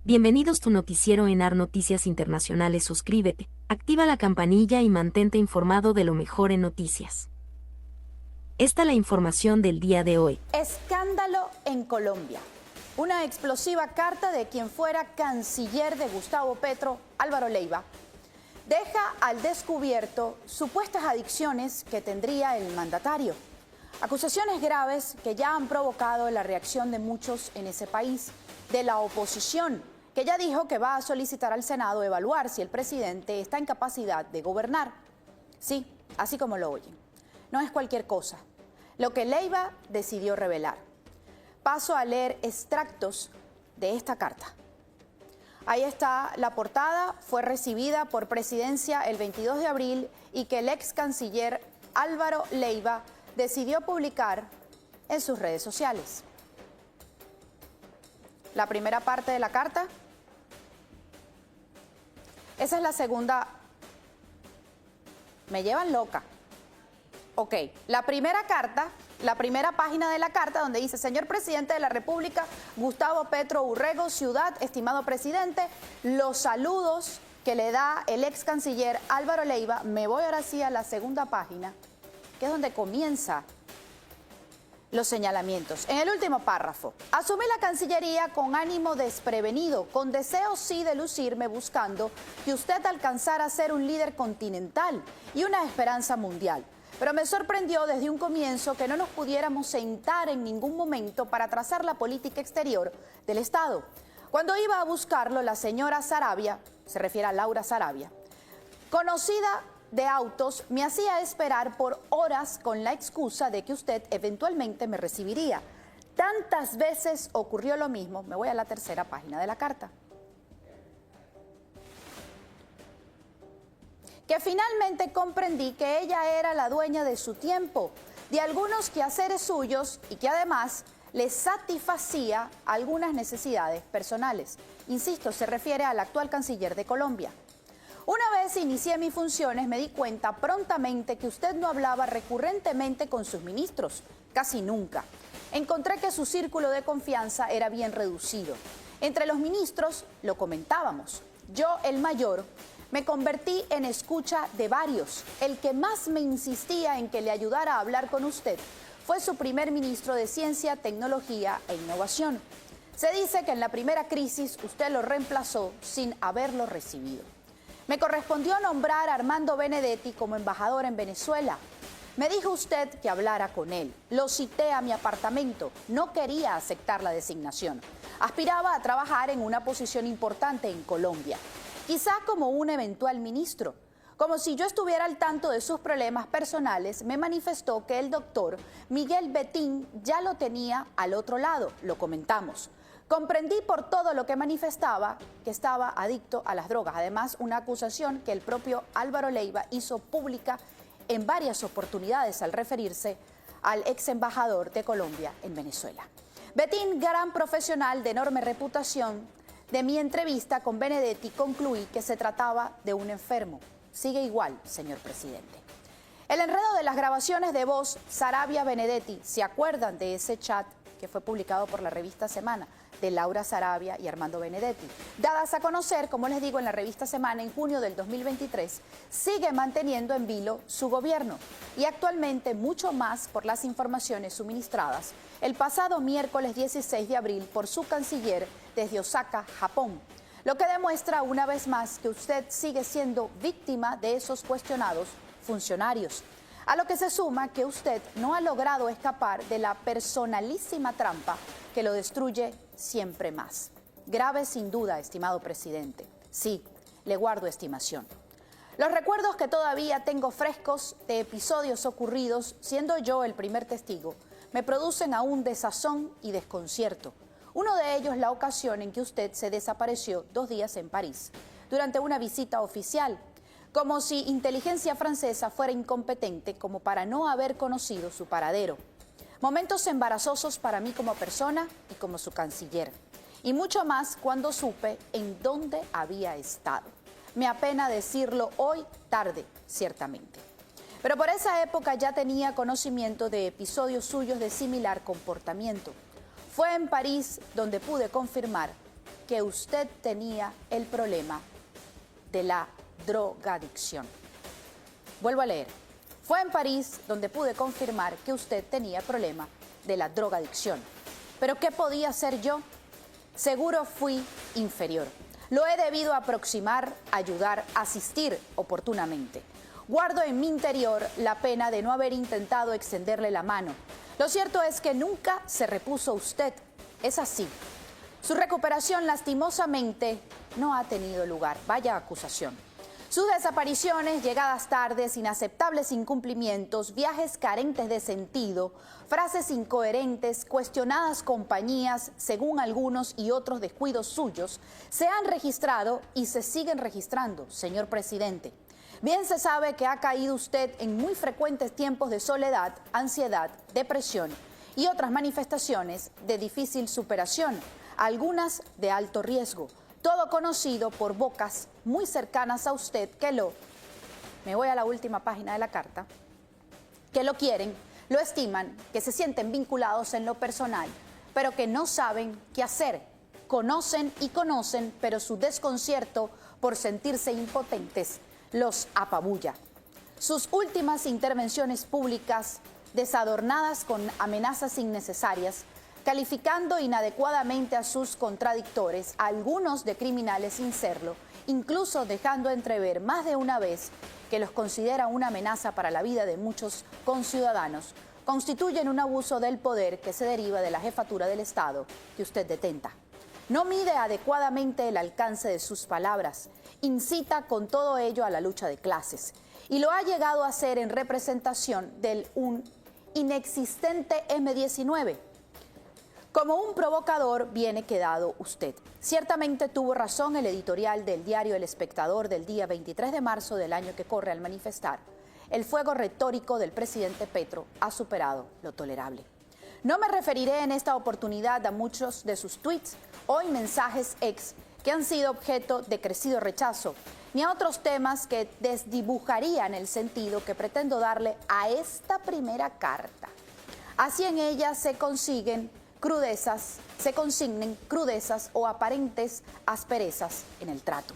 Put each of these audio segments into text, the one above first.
Bienvenidos tu noticiero ENAR Noticias Internacionales. Suscríbete, activa la campanilla y mantente informado de lo mejor en noticias. Esta es la información del día de hoy. Escándalo en Colombia. Una explosiva carta de quien fuera canciller de Gustavo Petro, Álvaro Leiva, deja al descubierto supuestas adicciones que tendría el mandatario. Acusaciones graves que ya han provocado la reacción de muchos en ese país, de la oposición, que ya dijo que va a solicitar al Senado evaluar si el presidente está en capacidad de gobernar. Sí, así como lo oyen. No es cualquier cosa lo que Leiva decidió revelar. Paso a leer extractos de esta carta. Ahí está la portada, fue recibida por Presidencia el 22 de abril y que el ex canciller Álvaro Leiva decidió publicar en sus redes sociales. La primera parte de la carta. Esa es la segunda. Me llevan loca. Ok, la primera carta, la primera página de la carta donde dice: señor presidente de la República, Gustavo Petro Urrego, ciudad, estimado presidente, los saludos que le da el ex canciller Álvaro Leiva. Me voy ahora sí a la segunda página, que es donde comienza los señalamientos. En el último párrafo: asumí la Cancillería con ánimo desprevenido, con deseo sí de lucirme, buscando que usted alcanzara a ser un líder continental y una esperanza mundial. Pero me sorprendió desde un comienzo que no nos pudiéramos sentar en ningún momento para trazar la política exterior del Estado. Cuando iba a buscarlo, la señora Sarabia, se refiere a Laura Sarabia, conocida de autos, me hacía esperar por horas con la excusa de que usted eventualmente me recibiría. Tantas veces ocurrió lo mismo. Me voy a la tercera página de la carta. Que finalmente comprendí que ella era la dueña de su tiempo, de algunos quehaceres suyos y que además le satisfacía algunas necesidades personales. Insisto, se refiere al actual canciller de Colombia. Una vez inicié mis funciones, me di cuenta prontamente que usted no hablaba recurrentemente con sus ministros, casi nunca. Encontré que su círculo de confianza era bien reducido. Entre los ministros lo comentábamos. Yo, el mayor, me convertí en escucha de varios. El que más me insistía en que le ayudara a hablar con usted fue su primer ministro de Ciencia, Tecnología e Innovación. Se dice que en la primera crisis usted lo reemplazó sin haberlo recibido. Me correspondió nombrar a Armando Benedetti como embajador en Venezuela. Me dijo usted que hablara con él. Lo cité a mi apartamento. No quería aceptar la designación. Aspiraba a trabajar en una posición importante en Colombia, quizá como un eventual ministro. Como si yo estuviera al tanto de sus problemas personales, me manifestó que el doctor Miguel Betín ya lo tenía al otro lado. Lo comentamos. Comprendí por todo lo que manifestaba que estaba adicto a las drogas. Además, una acusación que el propio Álvaro Leiva hizo pública en varias oportunidades al referirse al ex embajador de Colombia en Venezuela. Betín, gran profesional de enorme reputación. De mi entrevista con Benedetti concluí que se trataba de un enfermo. Sigue igual, señor presidente. El enredo de las grabaciones de voz Sarabia-Benedetti, ¿se acuerdan de ese chat que fue publicado por la revista Semana, de Laura Sarabia y Armando Benedetti, dadas a conocer, como les digo, en la revista Semana en junio del 2023, sigue manteniendo en vilo su gobierno y actualmente mucho más por las informaciones suministradas el pasado miércoles 16 de abril por su canciller desde Osaka, Japón, lo que demuestra una vez más que usted sigue siendo víctima de esos cuestionados funcionarios. A lo que se suma que usted no ha logrado escapar de la personalísima trampa que lo destruye siempre más. Grave sin duda, estimado presidente. Sí, le guardo estimación. Los recuerdos que todavía tengo frescos de episodios ocurridos, siendo yo el primer testigo, me producen aún desazón y desconcierto. Uno de ellos la ocasión en que usted se desapareció 2 días en París, durante una visita oficial, como si inteligencia francesa fuera incompetente como para no haber conocido su paradero. Momentos embarazosos para mí como persona y como su canciller. Y mucho más cuando supe en dónde había estado. Me apena decirlo hoy, tarde, ciertamente. Pero por esa época ya tenía conocimiento de episodios suyos de similar comportamiento. Fue en París donde pude confirmar que usted tenía el problema de la drogadicción. Vuelvo a leer. Fue en París donde pude confirmar que usted tenía el problema de la drogadicción. ¿Pero qué podía hacer yo? Seguro fui inferior. Lo he debido aproximar, ayudar, asistir oportunamente. Guardo en mi interior la pena de no haber intentado extenderle la mano. Lo cierto es que nunca se repuso usted. Es así. Su recuperación lastimosamente no ha tenido lugar. Vaya acusación. Sus desapariciones, llegadas tardes, inaceptables incumplimientos, viajes carentes de sentido, frases incoherentes, cuestionadas compañías, según algunos y otros descuidos suyos, se han registrado y se siguen registrando, señor presidente. Bien se sabe que ha caído usted en muy frecuentes tiempos de soledad, ansiedad, depresión y otras manifestaciones de difícil superación, algunas de alto riesgo. Todo conocido por bocas muy cercanas a usted me voy a la última página de la carta, que lo quieren, lo estiman, que se sienten vinculados en lo personal, pero que no saben qué hacer. Conocen y conocen, pero su desconcierto por sentirse impotentes los apabulla. Sus últimas intervenciones públicas, desadornadas con amenazas innecesarias, calificando inadecuadamente a sus contradictores, a algunos de criminales sin serlo, incluso dejando entrever más de una vez que los considera una amenaza para la vida de muchos conciudadanos, constituyen un abuso del poder que se deriva de la jefatura del Estado que usted detenta. No mide adecuadamente el alcance de sus palabras, incita con todo ello a la lucha de clases, y lo ha llegado a hacer en representación del un inexistente M-19. Como un provocador viene quedado usted. Ciertamente tuvo razón el editorial del diario El Espectador del día 23 de marzo del año que corre al manifestar: el fuego retórico del presidente Petro ha superado lo tolerable. No me referiré en esta oportunidad a muchos de sus tweets o mensajes ex que han sido objeto de crecido rechazo, ni a otros temas que desdibujarían el sentido que pretendo darle a esta primera carta. Así en ella se consignen crudezas o aparentes asperezas en el trato.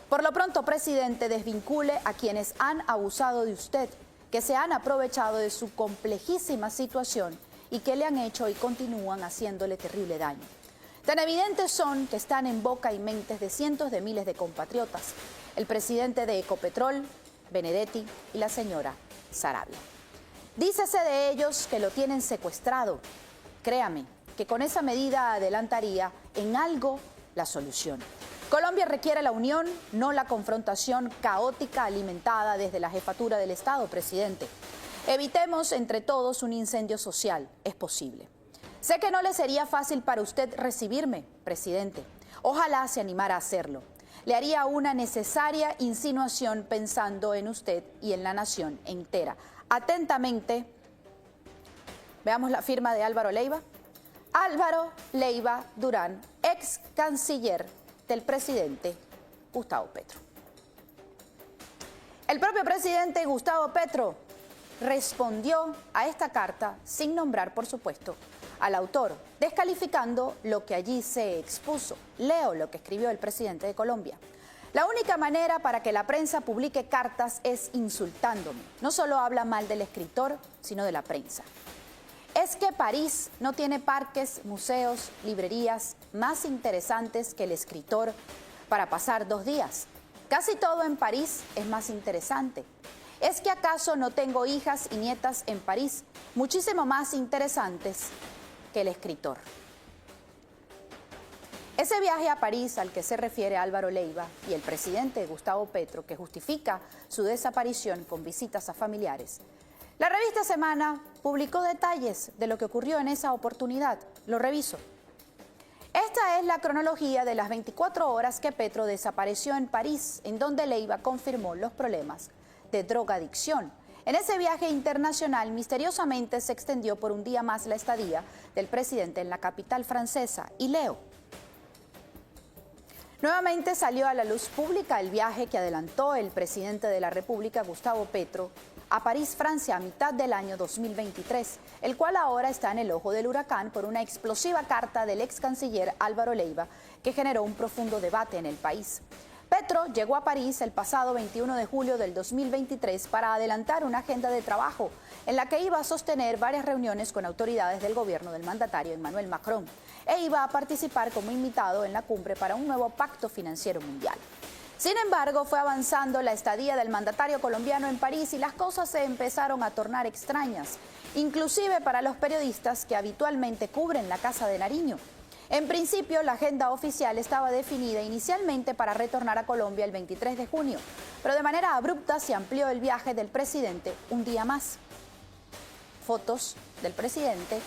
Por lo pronto, presidente, desvincule a quienes han abusado de usted, que se han aprovechado de su complejísima situación y que le han hecho y continúan haciéndole terrible daño. Tan evidentes son que están en boca y mentes de cientos de miles de compatriotas: el presidente de Ecopetrol, Benedetti, y la señora Sarabia. Dícese de ellos que lo tienen secuestrado. Créame que con esa medida adelantaría en algo la solución. Colombia requiere la unión, no la confrontación caótica alimentada desde la jefatura del Estado, presidente. Evitemos entre todos un incendio social. Es posible. Sé que no le sería fácil para usted recibirme, presidente. Ojalá se animara a hacerlo. Le haría una necesaria insinuación pensando en usted y en la nación entera. Atentamente, veamos la firma de Álvaro Leiva. Álvaro Leiva Durán, ex canciller del presidente Gustavo Petro. El propio presidente Gustavo Petro respondió a esta carta sin nombrar, por supuesto, al autor, descalificando lo que allí se expuso. Leo lo que escribió el presidente de Colombia. La única manera para que la prensa publique cartas es insultándome. No solo habla mal del escritor, sino de la prensa. Es que París no tiene parques, museos, librerías más interesantes que el escritor para pasar 2 días. Casi todo en París es más interesante. ¿Es que acaso no tengo hijas y nietas en París muchísimo más interesantes que el escritor? Ese viaje a París al que se refiere Álvaro Leiva y el presidente Gustavo Petro, que justifica su desaparición con visitas a familiares. La revista Semana publicó detalles de lo que ocurrió en esa oportunidad. Lo reviso. Esta es la cronología de las 24 horas que Petro desapareció en París, en donde Leiva confirmó los problemas de drogadicción. En ese viaje internacional, misteriosamente se extendió por un día más la estadía del presidente en la capital francesa. Y leo. Nuevamente salió a la luz pública el viaje que adelantó el presidente de la República, Gustavo Petro, a París, Francia, a mitad del año 2023, el cual ahora está en el ojo del huracán por una explosiva carta del ex canciller Álvaro Leiva que generó un profundo debate en el país. Petro llegó a París el pasado 21 de julio del 2023 para adelantar una agenda de trabajo en la que iba a sostener varias reuniones con autoridades del gobierno del mandatario Emmanuel Macron e iba a participar como invitado en la cumbre para un nuevo pacto financiero mundial. Sin embargo, fue avanzando la estadía del mandatario colombiano en París y las cosas se empezaron a tornar extrañas, inclusive para los periodistas que habitualmente cubren la Casa de Nariño. En principio, la agenda oficial estaba definida inicialmente para retornar a Colombia el 23 de junio, pero de manera abrupta se amplió el viaje del presidente un día más. Fotos del presidente.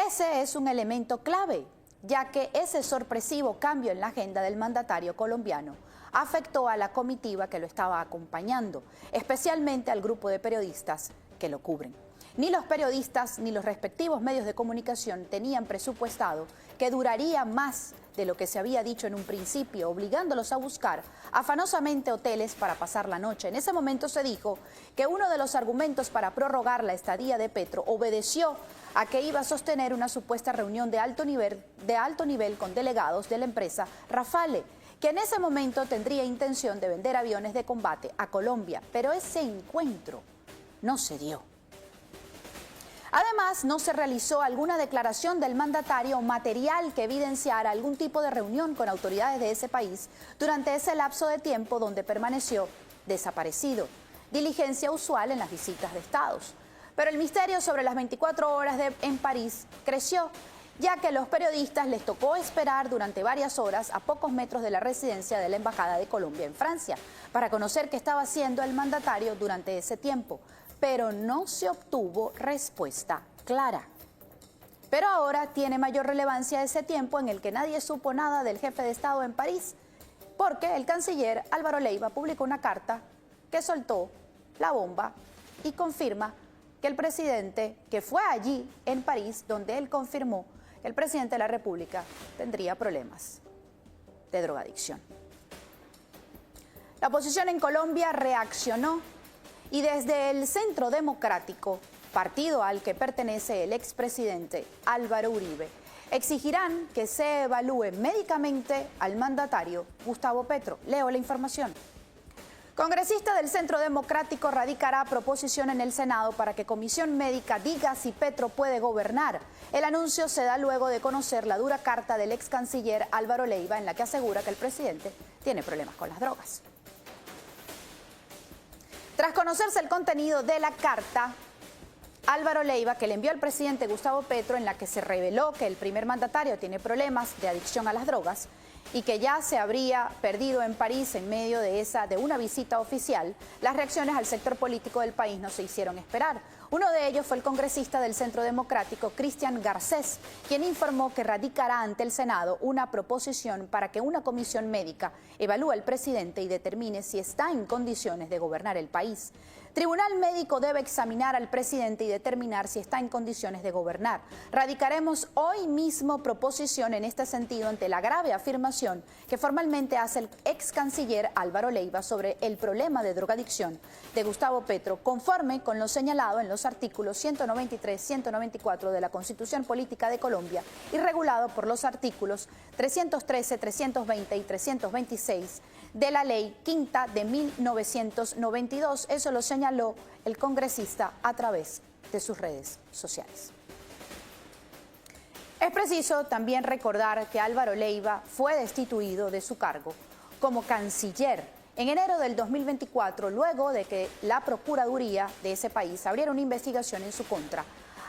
Ese es un elemento clave, ya que ese sorpresivo cambio en la agenda del mandatario colombiano afectó a la comitiva que lo estaba acompañando, especialmente al grupo de periodistas que lo cubren. Ni los periodistas ni los respectivos medios de comunicación tenían presupuestado que duraría más de lo que se había dicho en un principio, obligándolos a buscar afanosamente hoteles para pasar la noche. En ese momento se dijo que uno de los argumentos para prorrogar la estadía de Petro obedeció a que iba a sostener una supuesta reunión de alto nivel con delegados de la empresa Rafale, que en ese momento tendría intención de vender aviones de combate a Colombia, pero ese encuentro no se dio. Además, no se realizó alguna declaración del mandatario o material que evidenciara algún tipo de reunión con autoridades de ese país durante ese lapso de tiempo donde permaneció desaparecido, diligencia usual en las visitas de estados. Pero el misterio sobre las 24 horas en París creció, ya que a los periodistas les tocó esperar durante varias horas a pocos metros de la residencia de la Embajada de Colombia en Francia para conocer qué estaba haciendo el mandatario durante ese tiempo, pero no se obtuvo respuesta clara. Pero ahora tiene mayor relevancia ese tiempo en el que nadie supo nada del jefe de Estado en París, porque el canciller Álvaro Leiva publicó una carta que soltó la bomba y confirma que el presidente, que fue allí en París, donde él confirmó que el presidente de la República tendría problemas de drogadicción. La oposición en Colombia reaccionó y desde el Centro Democrático, partido al que pertenece el expresidente Álvaro Uribe, exigirán que se evalúe médicamente al mandatario Gustavo Petro. Leo la información. Congresista del Centro Democrático radicará proposición en el Senado para que comisión médica diga si Petro puede gobernar. El anuncio se da luego de conocer la dura carta del ex canciller Álvaro Leiva en la que asegura que el presidente tiene problemas con las drogas. Tras conocerse el contenido de la carta, Álvaro Leiva, que le envió al presidente Gustavo Petro, en la que se reveló que el primer mandatario tiene problemas de adicción a las drogas y que ya se habría perdido en París en medio de una visita oficial, las reacciones al sector político del país no se hicieron esperar. Uno de ellos fue el congresista del Centro Democrático, Cristian Garcés, quien informó que radicará ante el Senado una proposición para que una comisión médica evalúe al presidente y determine si está en condiciones de gobernar el país. Tribunal médico debe examinar al presidente y determinar si está en condiciones de gobernar. Radicaremos hoy mismo proposición en este sentido ante la grave afirmación que formalmente hace el ex canciller Álvaro Leiva sobre el problema de drogadicción de Gustavo Petro, conforme con lo señalado en los artículos 193, 194 de la Constitución Política de Colombia y regulado por los artículos 313, 320 y 326 de la Ley Quinta de 1992. Eso lo señaló el congresista a través de sus redes sociales. Es preciso también recordar que Álvaro Leiva fue destituido de su cargo como canciller en enero del 2024, luego de que la Procuraduría de ese país abriera una investigación en su contra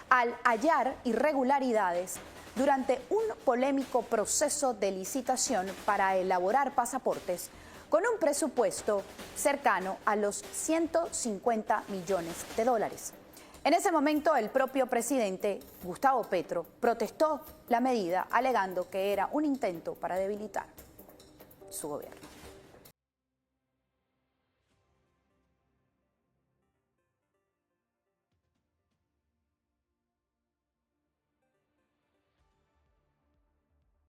al hallar irregularidades durante un polémico proceso de licitación para elaborar pasaportes con un presupuesto cercano a los 150 millones de dólares. En ese momento, el propio presidente Gustavo Petro protestó la medida, alegando que era un intento para debilitar su gobierno.